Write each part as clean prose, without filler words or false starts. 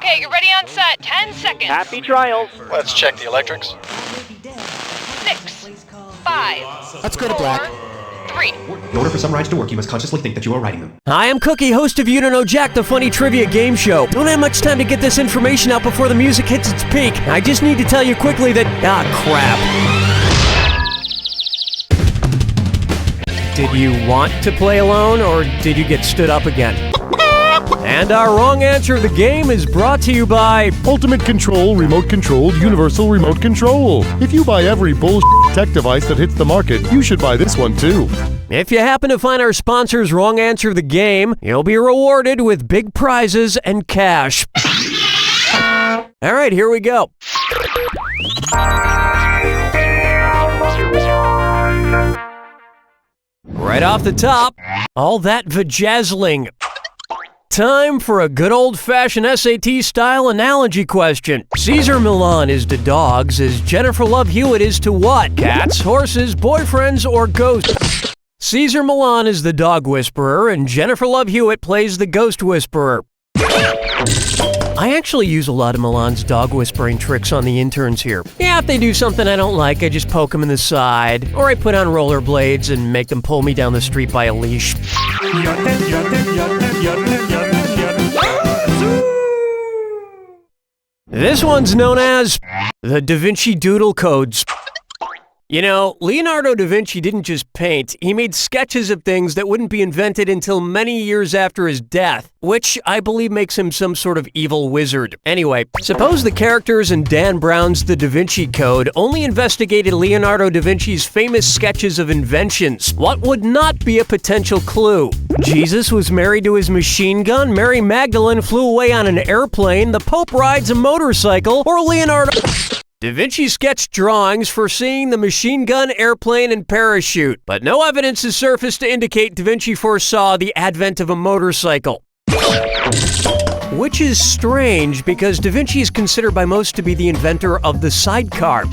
Okay, get ready on set. 10 seconds. Happy trials. Let's check the electrics. 6, 5. Let's go to black. 3. In order for some rides to work, you must consciously think that you are riding them. Hi, I'm Cookie, host of You Don't Know Jack, the funny trivia game show. Don't have much time to get this information out before the music hits its peak. I just need to tell you quickly that... crap. Did you want to play alone, or did you get stood up again? And our wrong answer of the game is brought to you by Ultimate Control Remote-Controlled Universal Remote Control. If you buy every bullshit tech device that hits the market, you should buy this one too. If you happen to find our sponsor's wrong answer of the game, you'll be rewarded with big prizes and cash. All right, here we go. Right off the top, all that vajazzling. Time for a good old-fashioned SAT-style analogy question. Cesar Millan is to dogs as Jennifer Love Hewitt is to what? Cats, horses, boyfriends, or ghosts? Cesar Millan is the dog whisperer, and Jennifer Love Hewitt plays the ghost whisperer. I actually use a lot of Milan's dog whispering tricks on the interns here. Yeah, if they do something I don't like, I just poke them in the side, or I put on rollerblades and make them pull me down the street by a leash. This one's known as the Da Vinci Doodle Codes. You know, Leonardo da Vinci didn't just paint, he made sketches of things that wouldn't be invented until many years after his death, which I believe makes him some sort of evil wizard. Anyway, suppose the characters in Dan Brown's The Da Vinci Code only investigated Leonardo da Vinci's famous sketches of inventions. What would not be a potential clue? Jesus was married to his machine gun, Mary Magdalene flew away on an airplane, the Pope rides a motorcycle, or Leonardo... Da Vinci sketched drawings foreseeing the machine gun, airplane, and parachute, but no evidence has surfaced to indicate Da Vinci foresaw the advent of a motorcycle. Which is strange because Da Vinci is considered by most to be the inventor of the sidecar.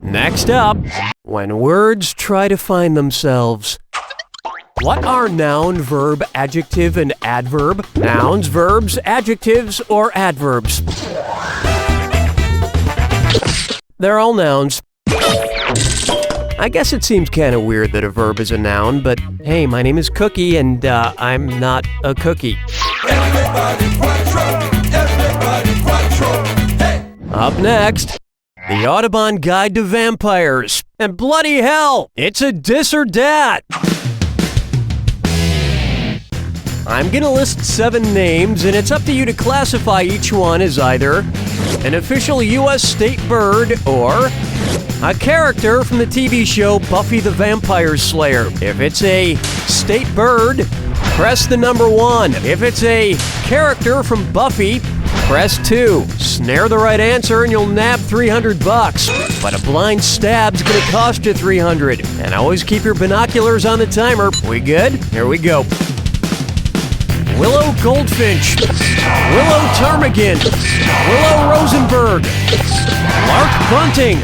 Next up, when words try to find themselves. What are noun, verb, adjective, and adverb? Nouns, verbs, adjectives, or adverbs? They're all nouns. I guess it seems kind of weird that a verb is a noun, but hey, my name is Cookie, and I'm not a cookie. Up next, the Audubon Guide to Vampires. And bloody hell, it's a dis or dat. I'm gonna list 7 names, and it's up to you to classify each one as either an official U.S. state bird or a character from the TV show Buffy the Vampire Slayer. If it's a state bird, press the number 1. If it's a character from Buffy, press 2. Snare the right answer and you'll nab $300. But a blind stab's gonna cost you $300. And always keep your binoculars on the timer. We good? Here we go. Willow Goldfinch, Willow Ptarmigan, Willow Rosenberg, Lark Bunting,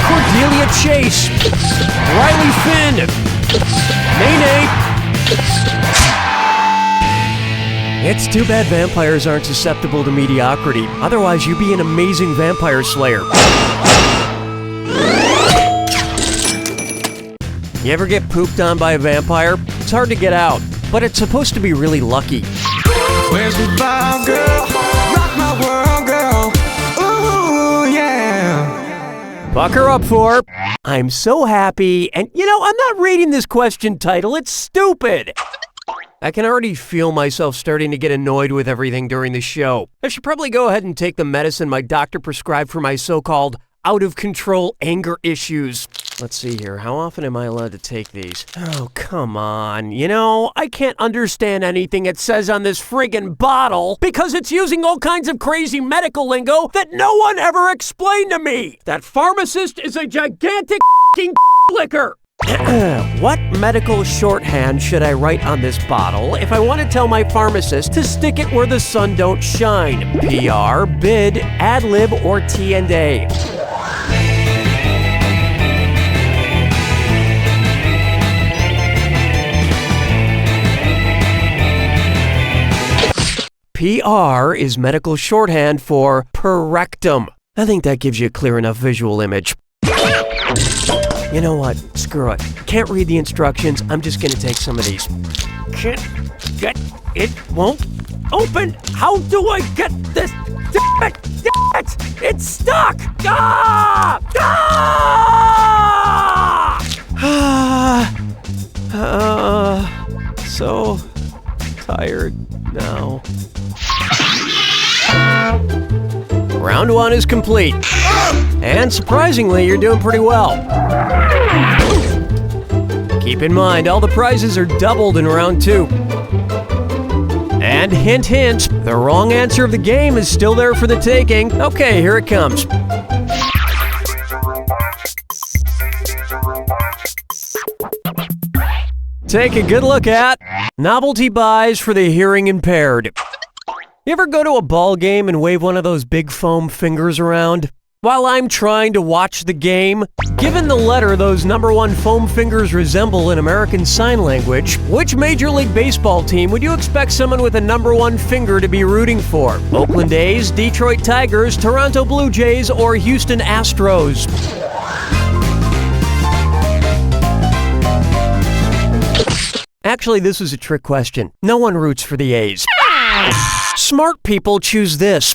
Cordelia Chase, Riley Finn, Nene. It's too bad vampires aren't susceptible to mediocrity. Otherwise, you'd be an amazing vampire slayer. You ever get pooped on by a vampire? It's hard to get out, but it's supposed to be really lucky. Where's the vibe, girl? Rock my world, girl. Ooh, yeah. Bucker up for, I'm so happy, and you know, I'm not reading this question title, it's stupid. I can already feel myself starting to get annoyed with everything during the show. I should probably go ahead and take the medicine my doctor prescribed for my so-called out-of-control anger issues. Let's see here, how often am I allowed to take these? Oh, come on. You know, I can't understand anything it says on this friggin' bottle because it's using all kinds of crazy medical lingo that no one ever explained to me. That pharmacist is a gigantic f***ing liquor. What medical shorthand should I write on this bottle if I want to tell my pharmacist to stick it where the sun don't shine? PR, bid, ad lib, or T&A? PR is medical shorthand for per rectum. I think that gives you a clear enough visual image. You know what? Screw it. Can't read the instructions. I'm just gonna take some of these. Can't get it. Won't open. How do I get this? Damn it! Damn it! It's stuck! Ah! Ah! So tired now. Round 1 is complete. And surprisingly, you're doing pretty well. Keep in mind, all the prizes are doubled in round 2. And hint, hint, the wrong answer of the game is still there for the taking. Okay, here it comes. Take a good look at novelty buys for the hearing impaired. You ever go to a ball game and wave one of those big foam fingers around? While I'm trying to watch the game, given the letter those number 1 foam fingers resemble in American Sign Language, which Major League Baseball team would you expect someone with a number 1 finger to be rooting for? Oakland A's, Detroit Tigers, Toronto Blue Jays, or Houston Astros? Actually, this was a trick question. No one roots for the A's. Smart people choose this.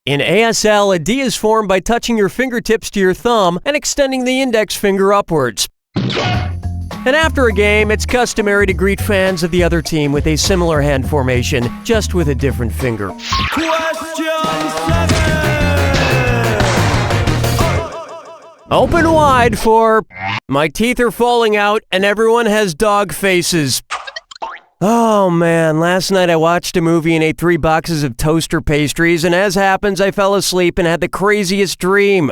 In ASL, a D is formed by touching your fingertips to your thumb and extending the index finger upwards. And after a game, it's customary to greet fans of the other team with a similar hand formation, just with a different finger. Open wide for my teeth are falling out and everyone has dog faces. Oh man, last night I watched a movie and ate 3 boxes of toaster pastries, and as happens, I fell asleep and had the craziest dream.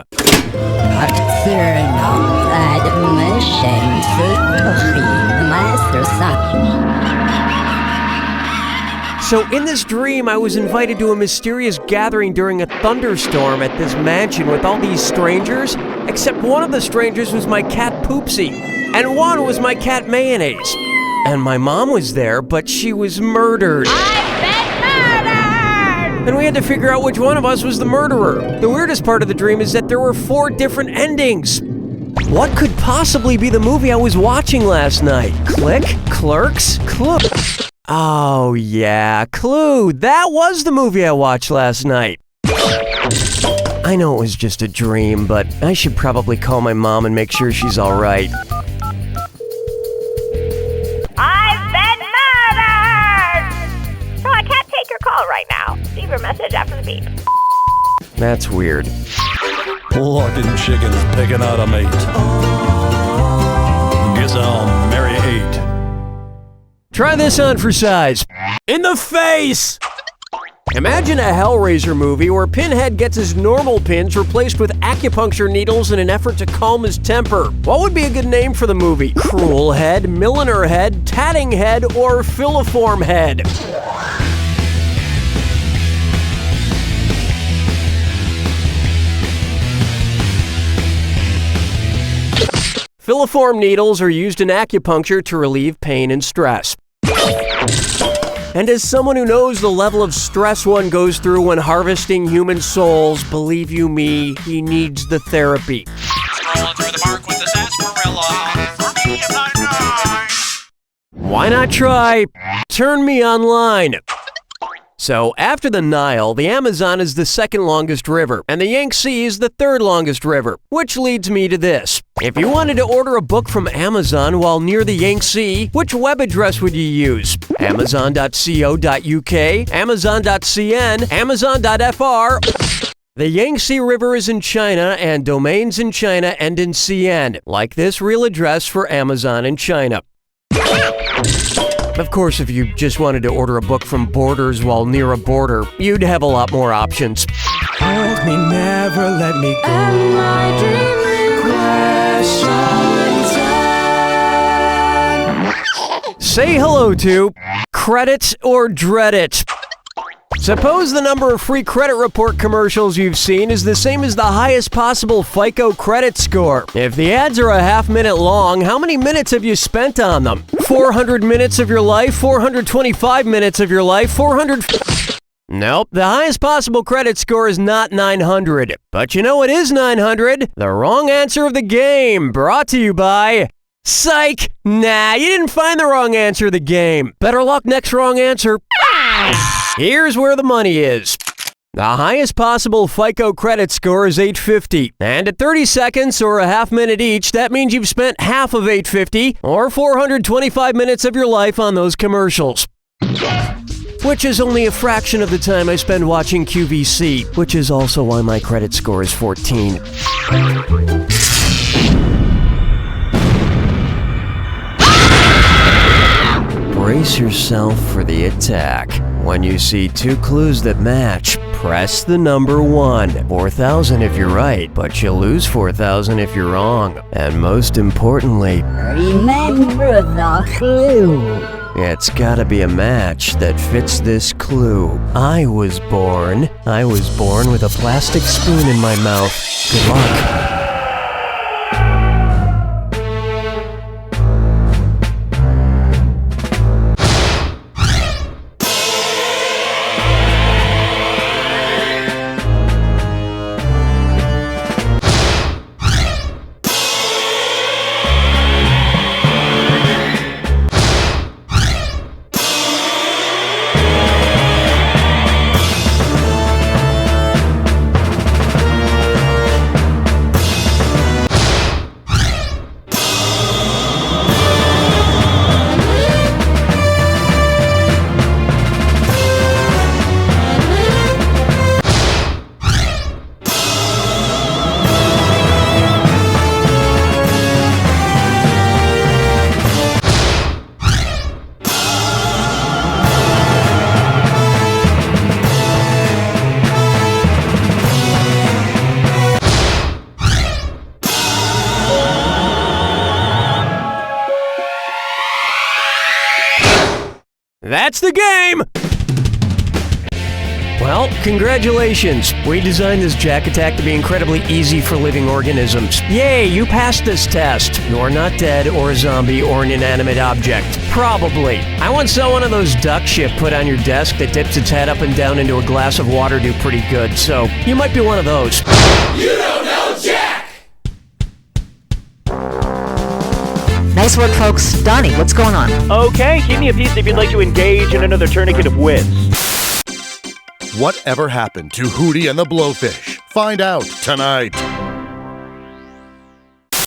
So in this dream, I was invited to a mysterious gathering during a thunderstorm at this mansion with all these strangers, except one of the strangers was my cat Poopsie, and one was my cat Mayonnaise. And my mom was there, but she was murdered. I've been murdered! And we had to figure out which one of us was the murderer. The weirdest part of the dream is that there were 4 different endings. What could possibly be the movie I was watching last night? Click? Clerks? Clue? Oh yeah, Clue. That was the movie I watched last night. I know it was just a dream, but I should probably call my mom and make sure she's all right. I've been murdered! So I can't take your call right now. Leave your message after the beep. That's weird. Plucking chickens, picking out a mate. Guess I'll marry 8. Try this on for size. In the face! Imagine a Hellraiser movie where Pinhead gets his normal pins replaced with acupuncture needles in an effort to calm his temper. What would be a good name for the movie? Cruel Head, Milliner Head, Tatting Head, or Filiform Head? Filiform needles are used in acupuncture to relieve pain and stress. And as someone who knows the level of stress one goes through when harvesting human souls, believe you me, he needs the therapy. Strolling through the park with the sarsaparilla. For me, if I die. Why not try Turn Me Online? So, after the Nile, the Amazon is the 2nd longest river, and the Yangtze is the 3rd longest river, which leads me to this. If you wanted to order a book from Amazon while near the Yangtze, which web address would you use? Amazon.co.uk, Amazon.cn, Amazon.fr. The Yangtze River is in China, and domains in China end in CN, like this real address for Amazon in China. Of course, if you just wanted to order a book from Borders while near a border, you'd have a lot more options. Hold me, never let me go. Am I dreaming? Say hello to Credit or Dread It. Suppose the number of free credit report commercials you've seen is the same as the highest possible FICO credit score. If the ads are a half-minute long, how many minutes have you spent on them? 400 minutes of your life, 425 minutes of your life, 400... Nope, the highest possible credit score is not 900. But you know what is 900? The wrong answer of the game, brought to you by... Psych! Nah, you didn't find the wrong answer of the game. Better luck next wrong answer. Here's where the money is. The highest possible FICO credit score is 850. And at 30 seconds or a half minute each, that means you've spent half of 850 or 425 minutes of your life on those commercials. Which is only a fraction of the time I spend watching QVC, which is also why my credit score is 14. Brace yourself for the attack. When you see two clues that match, press the number 1. 4,000 if you're right, but you'll lose 4,000 if you're wrong. And most importantly, remember the clue. It's gotta be a match that fits this clue. I was born with a plastic spoon in my mouth. Good luck. That's the game! Well, congratulations. We designed this Jack Attack to be incredibly easy for living organisms. Yay, you passed this test. You're not dead or a zombie or an inanimate object. Probably. I once saw one of those duck shit put on your desk that dips its head up and down into a glass of water do pretty good, so you might be one of those. You don't know Jack! Nice work, folks. Donnie, what's going on? Okay, give me a piece if you'd like to engage in another tourniquet of whiz. Whatever happened to Hootie and the Blowfish? Find out tonight.